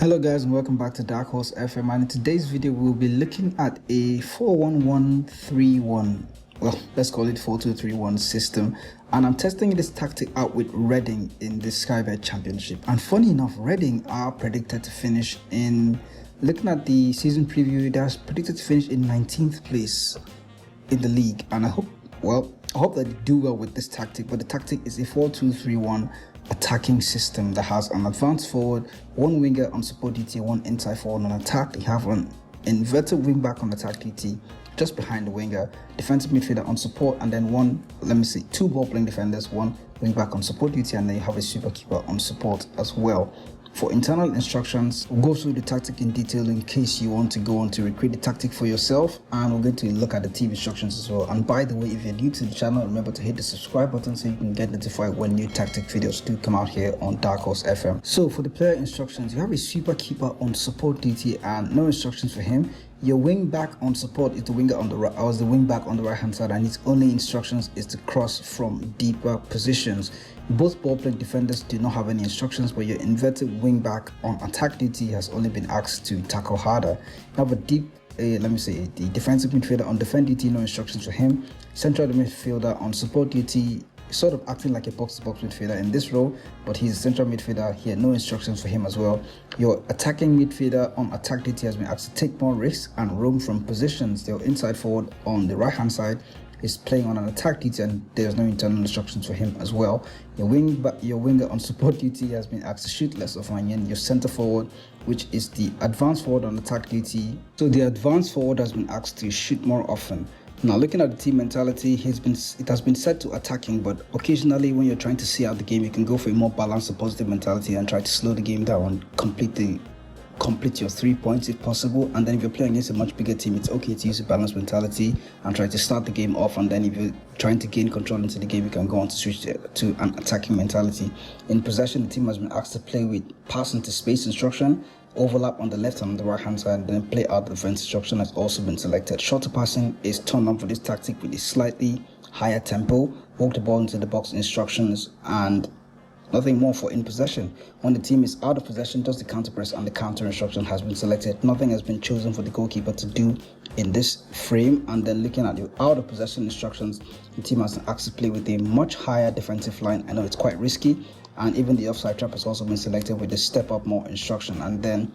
Hello guys and welcome back to DarkHorse FM, and in today's video we'll be looking at a 4-1-1-3-1, well, let's call it 4-2-3-1 system, and I'm testing this tactic out with Reading in the Sky Bet Championship. And funny enough, Reading are predicted to finish in, looking at the season preview, they're predicted to finish in 19th place in the league, and I hope that they do well with this tactic. But the tactic is a 4-2-3-1 attacking system that has an advanced forward, one winger on support DT, one inside forward on attack. You have an inverted wing back on attack DT just behind the winger, defensive midfielder on support, and then two ball playing defenders, one wing back on support duty, and then you have a super keeper on support as well. For internal instructions, we'll go through the tactic in detail in case you want to go on to recreate the tactic for yourself, and we're going to look at the team instructions as well. And by the way, if you're new to the channel, remember to hit the subscribe button so you can get notified when new tactic videos do come out here on DarkHorse FM. So for the player instructions, you have a super keeper on support DT and no instructions for him. Your wing back on support is the winger on the right, or the wing back on the right hand side, and its only instructions is to cross from deeper positions. Both ball playing defenders do not have any instructions, but your inverted wing back on attack duty has only been asked to tackle harder. You have the defensive midfielder on defend duty, no instructions for him. Central midfielder on support duty, sort of acting like a box-to-box midfielder in this role, but he's a central midfielder here, no instructions for him as well. Your attacking midfielder on attack DT has been asked to take more risks and roam from positions. Your inside forward on the right hand side is playing on an attack DT, and there's no internal instructions for him as well. Your winger on support duty has been asked to shoot less often. Your center forward, which is the advanced forward on attack DT, so the advanced forward has been asked to shoot more often. Now, looking at the team mentality, it has been set to attacking, but occasionally when you're trying to see out the game, you can go for a more balanced and positive mentality and try to slow the game down and complete your 3 points if possible. And then if you're playing against a much bigger team, it's okay to use a balanced mentality and try to start the game off, and then if you're trying to gain control into the game, you can go on to switch to an attacking mentality. In possession, the team has been asked to play with pass into space instruction, overlap on the left and on the right hand side, and then play out the defense instruction has also been selected. Shorter passing is turned on for this tactic with a slightly higher tempo, walk the ball into the box instructions, and nothing more for in possession. When the team is out of possession, just the counter press and the counter instruction has been selected. Nothing has been chosen for the goalkeeper to do in this frame. And then looking at your out of possession instructions, the team has been asked to play with a much higher defensive line. I know it's quite risky, and even the offside trap has also been selected with the step up more instruction, and then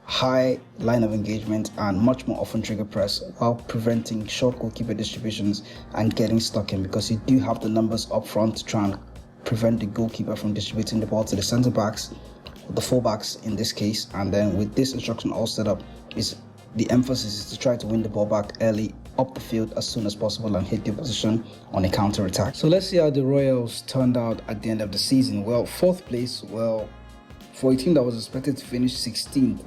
high line of engagement and much more often trigger press, while preventing short goalkeeper distributions and getting stuck in, because you do have the numbers up front to try and prevent the goalkeeper from distributing the ball to the center backs, the fullbacks in this case. And then with this instruction all set up, the emphasis is to try to win the ball back early up the field as soon as possible and hit the opposition on a counter attack. So let's see how the Royals turned out at the end of the season. Well, 4th place, well, for a team that was expected to finish 16th,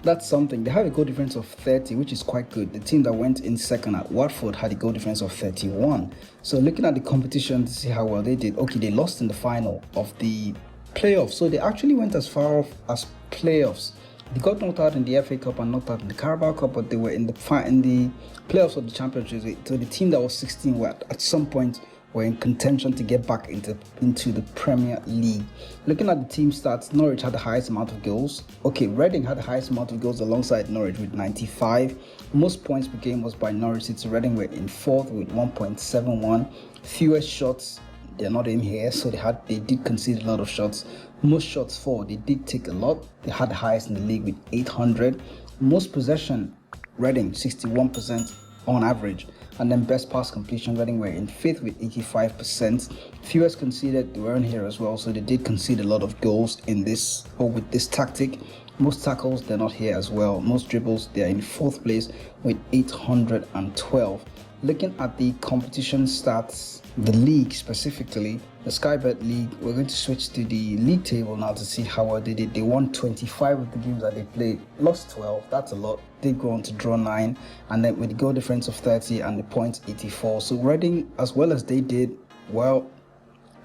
that's something. They have a goal difference of 30, which is quite good. The team that went in second at Watford had a goal difference of 31. So looking at the competition to see how well they did, okay, they lost in the final of the playoffs, so they actually went as far off as playoffs. They got knocked out in the FA Cup and knocked out in the Carabao Cup, but they were in the playoffs of the Championship. So the team that was 16 were at some point were in contention to get back into the Premier League. Looking at the team stats, Norwich had the highest amount of goals. Okay, Reading had the highest amount of goals alongside Norwich with 95. Most points per game was by Norwich City. Reading were in 4th with 1.71. Fewest shots, they're not in here, so they did concede a lot of shots. Most shots for, they did take a lot. They had the highest in the league with 800. Most possession, Reading 61% on average, and then best pass completion, Reading were in 5th with 85%. Fewest conceded, they weren't here as well, so they did concede a lot of goals with this tactic. Most tackles, they're not here as well. Most dribbles, they're in 4th place with 812. Looking at the competition stats, the league specifically, the Sky Bet League, we're going to switch to the league table now to see how well they did. They won 25 of the games that they played, lost 12, that's a lot. They go on to draw 9, and then with the goal difference of 30 and the points 84. So Reading, as well as they did, well,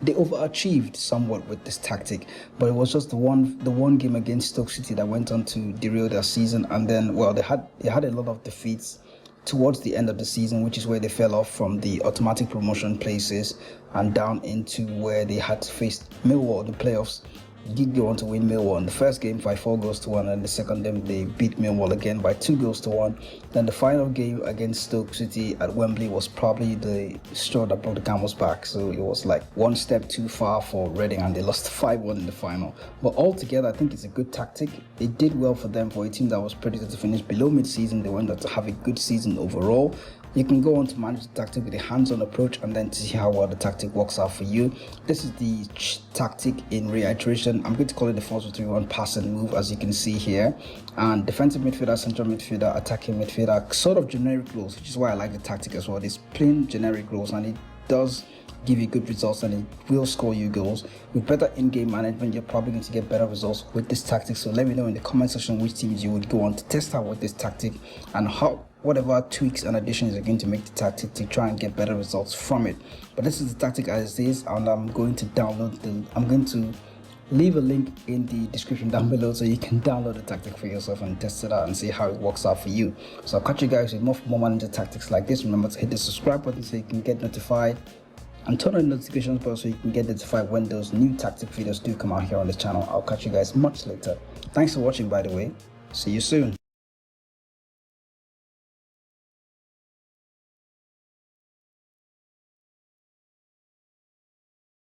they overachieved somewhat with this tactic, but it was just the one game against Stoke City that went on to derail their season. And then, well, they had a lot of defeats towards the end of the season, which is where they fell off from the automatic promotion places and down into where they had to face Millwall in the playoffs. did go on to win Millwall in the first game by 4 goals to 1, and the second game they beat Millwall again by 2 goals to 1. Then the final game against Stoke City at Wembley was probably the straw that broke the camel's back. So it was like one step too far for Reading, and they lost 5-1 in the final. But altogether, I think it's a good tactic. It did well for them. For a team that was predicted to finish below mid-season, they went on to have a good season overall. You can go on to manage the tactic with a hands-on approach and then to see how well the tactic works out for you. This is the tactic in reiteration. I'm going to call it the 4-2-3-1 pass and move, as you can see here. And defensive midfielder, central midfielder, attacking midfielder, sort of generic roles, which is why I like the tactic as well. It's plain generic roles, and it does give you good results, and it will score you goals. With better in-game management, you're probably going to get better results with this tactic. So let me know in the comment section which teams you would go on to test out with this tactic, and how whatever tweaks and additions are going to make the tactic to try and get better results from it. But this is the tactic as it is, and I'm going to leave a link in the description down below so you can download the tactic for yourself and test it out and see how it works out for you. So I'll catch you guys with more manager tactics like this. Remember to hit the subscribe button so you can get notified, and turn on the notifications bell so you can get notified when those new tactic videos do come out here on this channel. I'll catch you guys much later. Thanks for watching, by the way. See you soon.